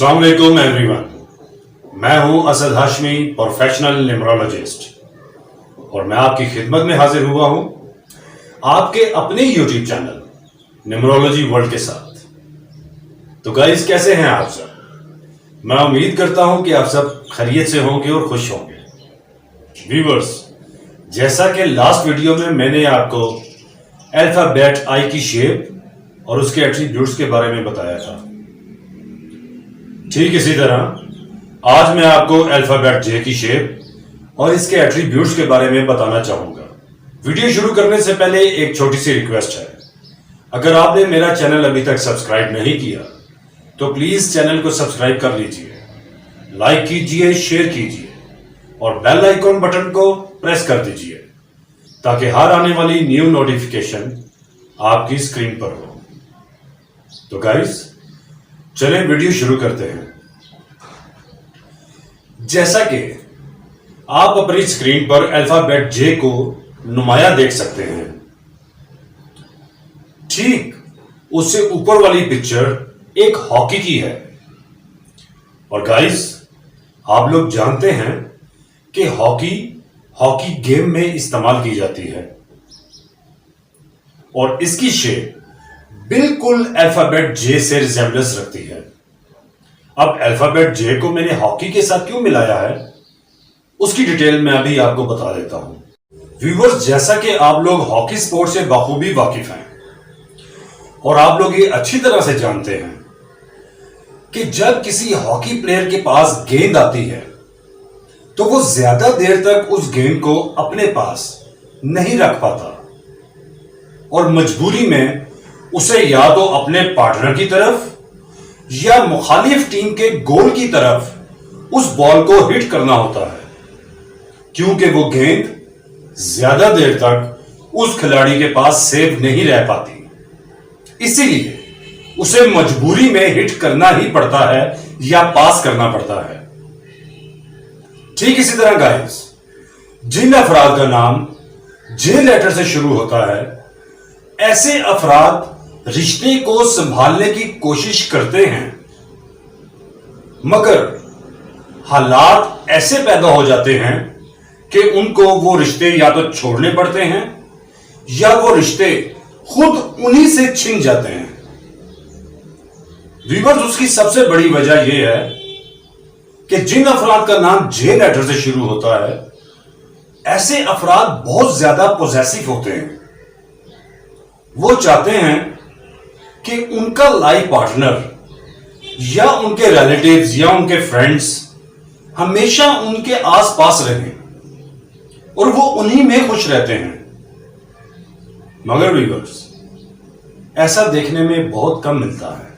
अस्सलाम वालेकुम एवरीवन। मैं हूं असद हाशमी, प्रोफेशनल न्यूमरोलॉजिस्ट, और मैं आपकी खिदमत में हाजिर हुआ हूं आपके अपने यूट्यूब चैनल न्यूमरोलॉजी वर्ल्ड के साथ। तो गाइस, कैसे हैं आप सब? मैं उम्मीद करता हूं कि आप सब खैरियत से होंगे और खुश होंगे। व्यूअर्स, जैसा कि लास्ट वीडियो में मैंने आपको अल्फाबेट आई की शेप और उसके एट्रीब्यूट्स के बारे में बताया था, ठीक इसी तरह आज मैं आपको अल्फाबेट जे की शेप और इसके एट्रीब्यूट्स के बारे में बताना चाहूंगा। वीडियो शुरू करने से पहले एक छोटी सी रिक्वेस्ट है, अगर आपने मेरा चैनल अभी तक सब्सक्राइब नहीं किया तो प्लीज चैनल को सब्सक्राइब कर लीजिए, लाइक कीजिए, शेयर कीजिए और बेल आइकॉन बटन को प्रेस कर दीजिए ताकि हर आने वाली न्यू नोटिफिकेशन आपकी स्क्रीन पर हो। तो गाइस, चलें वीडियो शुरू करते हैं। जैसा कि आप अपनी स्क्रीन पर अल्फाबेट जे को नुमाया देख सकते हैं, ठीक उससे ऊपर वाली पिक्चर एक हॉकी की है। और गाइस, आप लोग जानते हैं कि हॉकी गेम में इस्तेमाल की जाती है और इसकी शेप बिल्कुल अल्फाबेट जे से रिजेम्बलेंस रखती है। अब अल्फाबेट जे को मैंने हॉकी के साथ क्यों मिलाया है, उसकी डिटेल मैं अभी आपको बता देता हूं। व्यूअर्स, जैसा कि आप लोग हॉकी स्पोर्ट से बखूबी वाकिफ हैं और आप लोग ये अच्छी तरह से जानते हैं कि जब किसी हॉकी प्लेयर के पास गेंद आती है तो वो ज्यादा देर तक उस गेंद को अपने पास नहीं रख पाता और मजबूरी में उसे या तो अपने पार्टनर की तरफ या मुखालिफ टीम के गोल की तरफ उस बॉल को हिट करना होता है, क्योंकि वो गेंद ज्यादा देर तक उस खिलाड़ी के पास सेव नहीं रह पाती। इसीलिए उसे मजबूरी में हिट करना ही पड़ता है या पास करना पड़ता है। ठीक इसी तरह गाइस, जिन अफराद का नाम जे लेटर से शुरू होता है, ऐसे अफराद रिश्ते को संभालने की कोशिश करते हैं, मगर हालात ऐसे पैदा हो जाते हैं कि उनको वो रिश्ते या तो छोड़ने पड़ते हैं या वो रिश्ते खुद उन्हीं से छिन जाते हैं। व्यूअर्स, उसकी सबसे बड़ी वजह यह है कि जिन अफराद का नाम जे लेटर से शुरू होता है, ऐसे अफराद बहुत ज्यादा पॉसेसिव होते हैं। वो चाहते हैं कि उनका लाइफ पार्टनर या उनके रिलेटिव्स या उनके फ्रेंड्स हमेशा उनके आसपास रहें और वो उन्हीं में खुश रहते हैं। मगर व्यूअर्स, ऐसा देखने में बहुत कम मिलता है।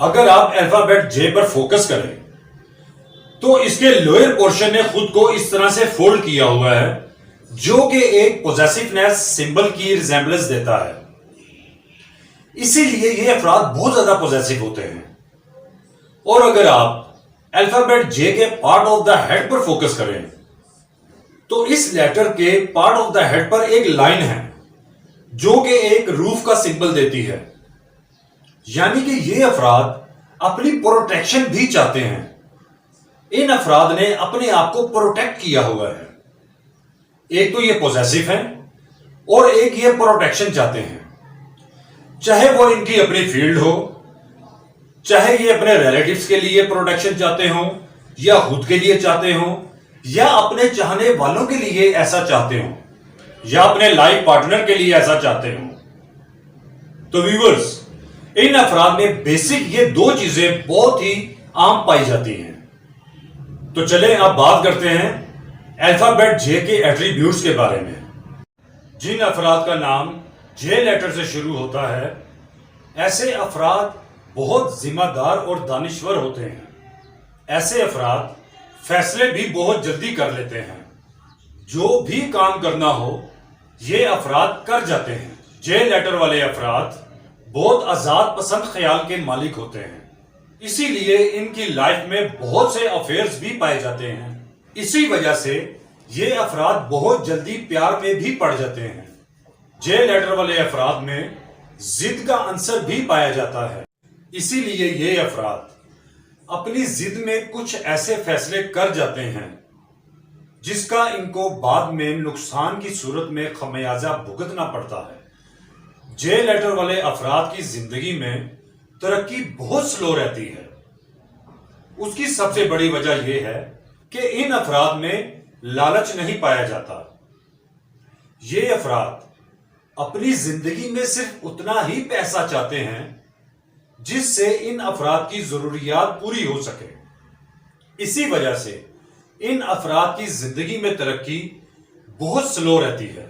अगर आप अल्फाबेट जे पर फोकस करें तो इसके लोअर पोर्शन ने खुद को इस तरह से फोल्ड किया हुआ है, जो कि एक पॉसेसिवनेस सिंबल की रिजेम्बलेंस देता है। इसीलिए ये अफराद बहुत ज्यादा पॉसेसिव होते हैं। और अगर आप अल्फाबेट जे के पार्ट ऑफ द हेड पर फोकस करें तो इस लेटर के पार्ट ऑफ द हेड पर एक लाइन है जो कि एक रूफ का सिंबल देती है, यानी कि ये अफराद अपनी प्रोटेक्शन भी चाहते हैं। इन अफराद ने अपने आप को प्रोटेक्ट किया हुआ है। एक तो ये पॉसेसिव है और एक ये प्रोटेक्शन चाहते हैं, चाहे वो इनकी अपनी फील्ड हो, चाहे ये अपने रिलेटिव्स के लिए प्रोटेक्शन चाहते हो या खुद के लिए चाहते हो या अपने चाहने वालों के लिए ऐसा चाहते हो या अपने लाइफ पार्टनर के लिए ऐसा चाहते हो। तो व्यूअर्स, इन अफराद में बेसिक ये दो चीजें बहुत ही आम पाई जाती हैं। तो चलें अब बात करते हैं अल्फाबेट जे के एट्रीब्यूट्स के बारे में। जिन अफराद का नाम जे लेटर से शुरू होता है, ऐसे अफराद बहुत जिम्मेदार और दानिश्वर होते हैं। ऐसे अफराद फैसले भी बहुत जल्दी कर लेते हैं। जो भी काम करना हो ये अफराद कर जाते हैं। जे लेटर वाले अफराद बहुत आजाद पसंद ख्याल के मालिक होते हैं, इसीलिए इनकी लाइफ में बहुत से अफेयर्स भी पाए जाते हैं। इसी वजह से ये अफराद बहुत जल्दी प्यार में भी पड़ जाते हैं। जे लेटर वाले अफराद में जिद का अंसर भी पाया जाता है, इसीलिए ये अफराद अपनी जिद में कुछ ऐसे फैसले कर जाते हैं जिसका इनको बाद में नुकसान की सूरत में खमियाजा भुगतना पड़ता है। जे लेटर वाले अफराद की जिंदगी में तरक्की बहुत स्लो रहती है। उसकी सबसे बड़ी वजह यह है कि इन अफराद में लालच नहीं पाया जाता। ये अफराद अपनी जिंदगी में सिर्फ उतना ही पैसा चाहते हैं जिससे इन अफराद की जरूरियात पूरी हो सके। इसी वजह से इन अफराद की जिंदगी में तरक्की बहुत स्लो रहती है।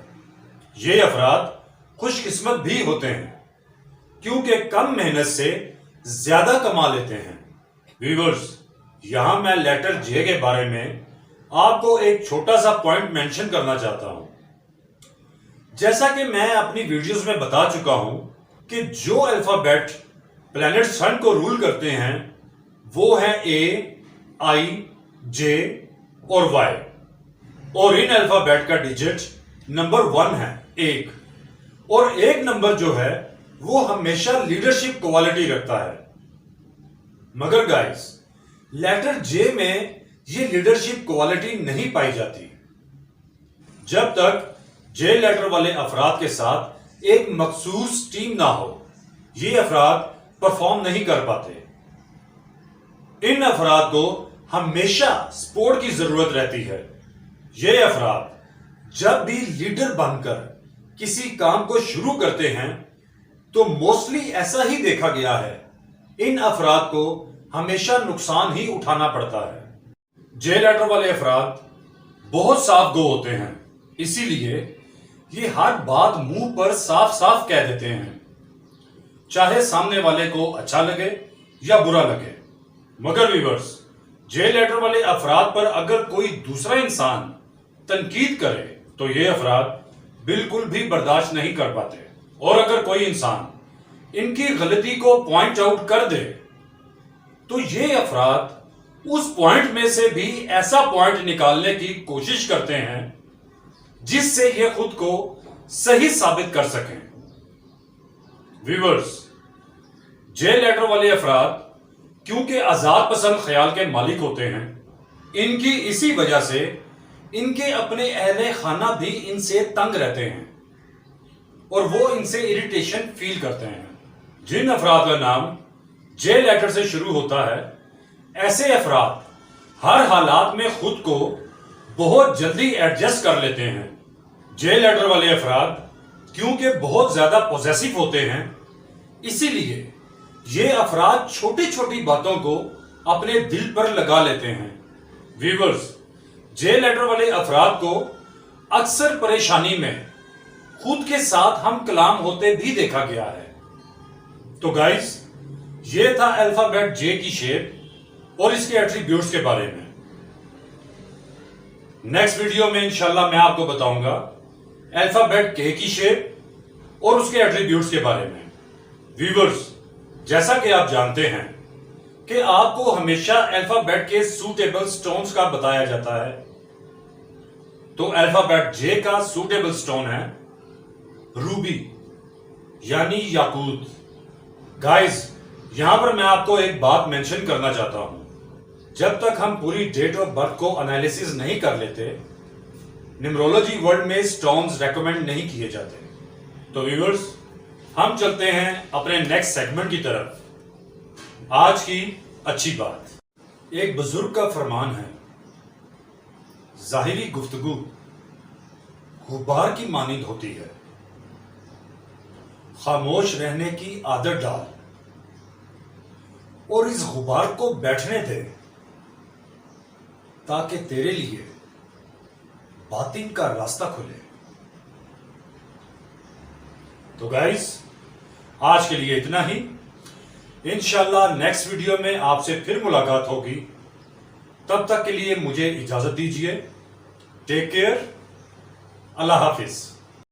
ये अफराद खुशकिस्मत भी होते हैं क्योंकि कम मेहनत से ज्यादा कमा लेते हैं। व्यूअर्स, यहां मैं लेटर जे के बारे में आपको एक छोटा सा पॉइंट मेंशन करना चाहता हूं। जैसा कि मैं अपनी वीडियोस में बता चुका हूं कि जो अल्फाबेट प्लैनेट सन को रूल करते हैं वो है ए, आई, जे और वाई, और इन अल्फाबेट का डिजिट नंबर 1 है, 1, और 1 नंबर जो है वो हमेशा लीडरशिप क्वालिटी रखता है। मगर गाइस, लेटर जे में ये लीडरशिप क्वालिटी नहीं पाई जाती जब तक जे लेटर वाले अफराद के साथ एक मखसूस टीम ना हो। ये अफराद परफॉर्म नहीं कर पाते। इन अफराद को हमेशा सपोर्ट की जरूरत रहती है। ये अफराद जब भी लीडर बनकर किसी काम को शुरू करते हैं तो मोस्टली ऐसा ही देखा गया है, इन अफराद को हमेशा नुकसान ही उठाना पड़ता है। जे लेटर वाले अफराद बहुत साफ गो होते हैं, इसीलिए ये हर बात मुंह पर साफ साफ कह देते हैं, चाहे सामने वाले को अच्छा लगे या बुरा लगे। मगर व्यूअर्स, जे लेटर वाले अफराद पर अगर कोई दूसरा इंसान तनकीद करे तो ये अफराद बिल्कुल भी बर्दाश्त नहीं कर पाते, और अगर कोई इंसान इनकी गलती को पॉइंट आउट कर दे तो ये अफराद उस पॉइंट में से भी ऐसा पॉइंट निकालने की कोशिश करते हैं जिससे ये खुद को सही साबित कर सकें। व्यूअर्स, जे लेटर वाले अफराद क्योंकि आजाद पसंद ख्याल के मालिक होते हैं, इनकी इसी वजह से इनके अपने अहले खाना भी इनसे तंग रहते हैं और वो इनसे इरिटेशन फील करते हैं। जिन अफराद का नाम जे लेटर से शुरू होता है, ऐसे अफराद हर हालात में खुद को बहुत जल्दी एडजस्ट कर लेते हैं। जे लेटर वाले अफराद क्योंकि बहुत ज्यादा पॉसेसिव होते हैं, इसीलिए ये अफराद छोटी छोटी बातों को अपने दिल पर लगा लेते हैं। व्यूअर्स, जे लेटर वाले अफराद को अक्सर परेशानी में खुद के साथ हम कलाम होते भी देखा गया है। तो गाइस, ये था अल्फाबेट जे की शेप और इसके एट्रीब्यूट्स के बारे में। नेक्स्ट वीडियो में इंशाल्लाह मैं आपको बताऊंगा अल्फाबेट के की शेप और उसके एट्रीब्यूट्स के बारे में। व्यूअर्स, जैसा कि आप जानते हैं कि आपको हमेशा अल्फाबेट के सूटेबल स्टोन्स का बताया जाता है, तो अल्फाबेट जे का सूटेबल स्टोन है रूबी यानी याकूत। गाइस, यहां पर मैं आपको एक बात मेंशन करना चाहता हूं। जब तक हम पूरी डेट ऑफ बर्थ को एनालिसिस नहीं कर लेते, न्यूमरोलॉजी वर्ल्ड में स्टोन्स रेकमेंड नहीं किए जाते। तो व्यूअर्स, हम चलते हैं अपने नेक्स्ट सेगमेंट की तरफ। आज की अच्छी बात। एक बुजुर्ग का फरमान है, जाहिरी गुफ्तगू गुबार की मानिंद होती है, खामोश रहने की आदत डाल और इस गुबार को बैठने दे ताकि तेरे लिए बातिन का रास्ता खुले। तो गाइस, आज के लिए इतना ही। इंशाल्लाह नेक्स्ट वीडियो में आपसे फिर मुलाकात होगी। तब तक के लिए मुझे इजाजत दीजिए। Take care. अल्लाह हाफिज।